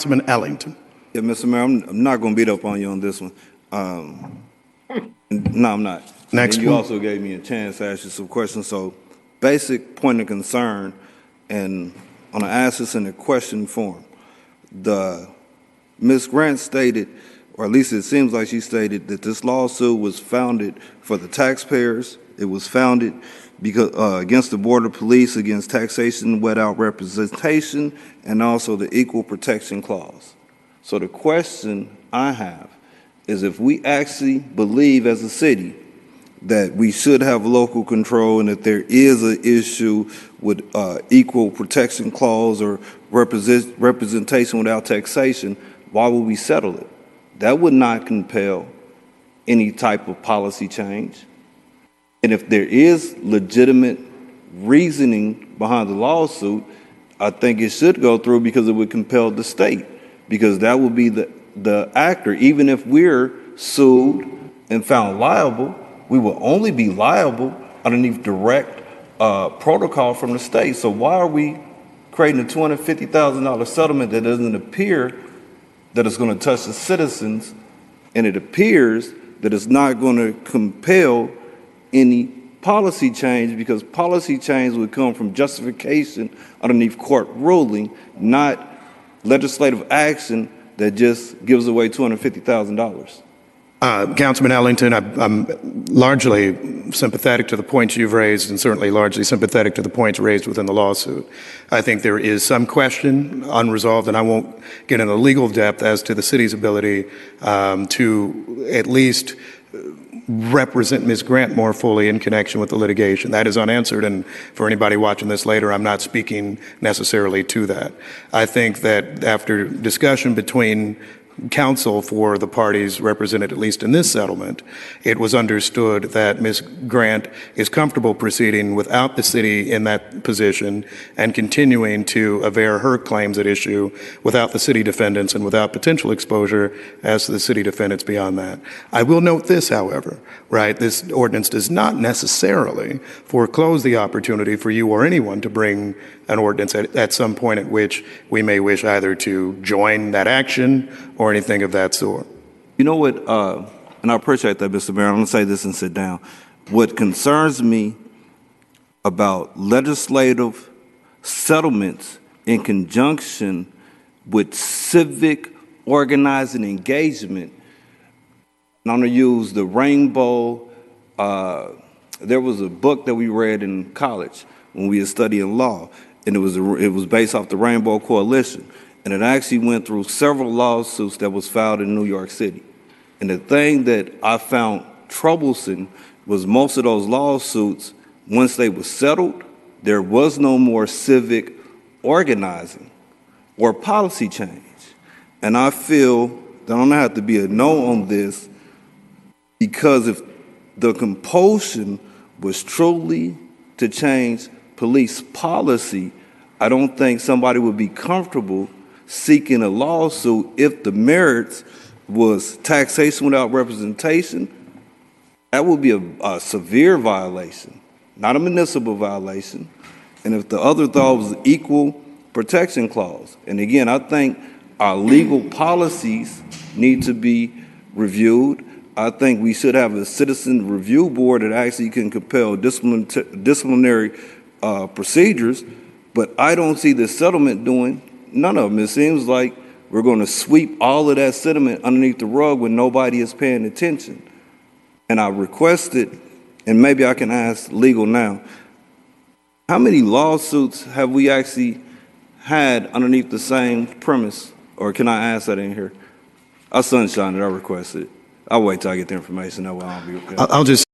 Councilman Ellington. Yeah, Mr. Mayor, I'm not going to beat up on you on this one. No, I'm not. Next and you one. also gave me a chance to ask you some questions. So, basic point of concern, and I'm going to ask this in a question form. Ms. Grant stated, or at least it seems like she stated, that this lawsuit was founded for the taxpayers. It was founded because against the border police, against taxation without representation, and also the Equal Protection Clause. So the question I have is, if we actually believe as a city that we should have local control and that there is an issue with Equal Protection Clause or representation without taxation, why would we settle it? That would not compel any type of policy change. And if there is legitimate reasoning behind the lawsuit, I think it should go through, because it would compel the state, because that would be the actor. Even if we're sued and found liable, we will only be liable underneath direct protocol from the state. So why are we creating a $250,000 settlement that doesn't appear that it's going to touch the citizens, and it appears that it's not going to compel any policy change, because policy change would come from justification underneath court ruling, not legislative action that just gives away $250,000. Councilman Ellington, I'm largely sympathetic to the points you've raised, and certainly largely sympathetic to the points raised within the lawsuit. I think there is some question unresolved, and I won't get into legal depth as to the city's ability to at least represent Ms. Grant more fully in connection with the litigation. That is unanswered, and for anybody watching this later, I'm not speaking necessarily to that. I think that after discussion between counsel for the parties represented, at least in this settlement, it was understood that Ms. Grant is comfortable proceeding without the city in that position and continuing to aver her claims at issue without the city defendants and without potential exposure as to the city defendants beyond that. I will note this, however, right? This ordinance does not necessarily foreclose the opportunity for you or anyone to bring an ordinance at some point at which we may wish either to join that action or anything of that sort. You know what, and I appreciate that, Mr. Mayor. I'm going to say this and sit down. What concerns me about legislative settlements in conjunction with civic organizing engagement, and I'm going to use the rainbow. There was a book that we read in college when we were studying law, and it was based off the Rainbow Coalition. And it actually went through several lawsuits that was filed in New York City. And the thing that I found troublesome was most of those lawsuits, once they were settled, there was no more civic organizing or policy change. And I feel that I'm gonna have to be a no on this, because if the compulsion was truly to change police policy, I don't think somebody would be comfortable seeking a lawsuit if the merits was taxation without representation. That would be a severe violation, not a municipal violation. And if the other thought was Equal Protection Clause. And again, I think our legal policies need to be reviewed. I think we should have a citizen review board that actually can compel disciplinary procedures, but I don't see the settlement doing none of them. It seems like we're going to sweep all of that settlement underneath the rug when nobody is paying attention. And I requested, and maybe I can ask legal now, how many lawsuits have we actually had underneath the same premise? Or can I ask that in here? I sunshine it, I requested it. I'll wait till I get the information. That way I'll be okay. I'll just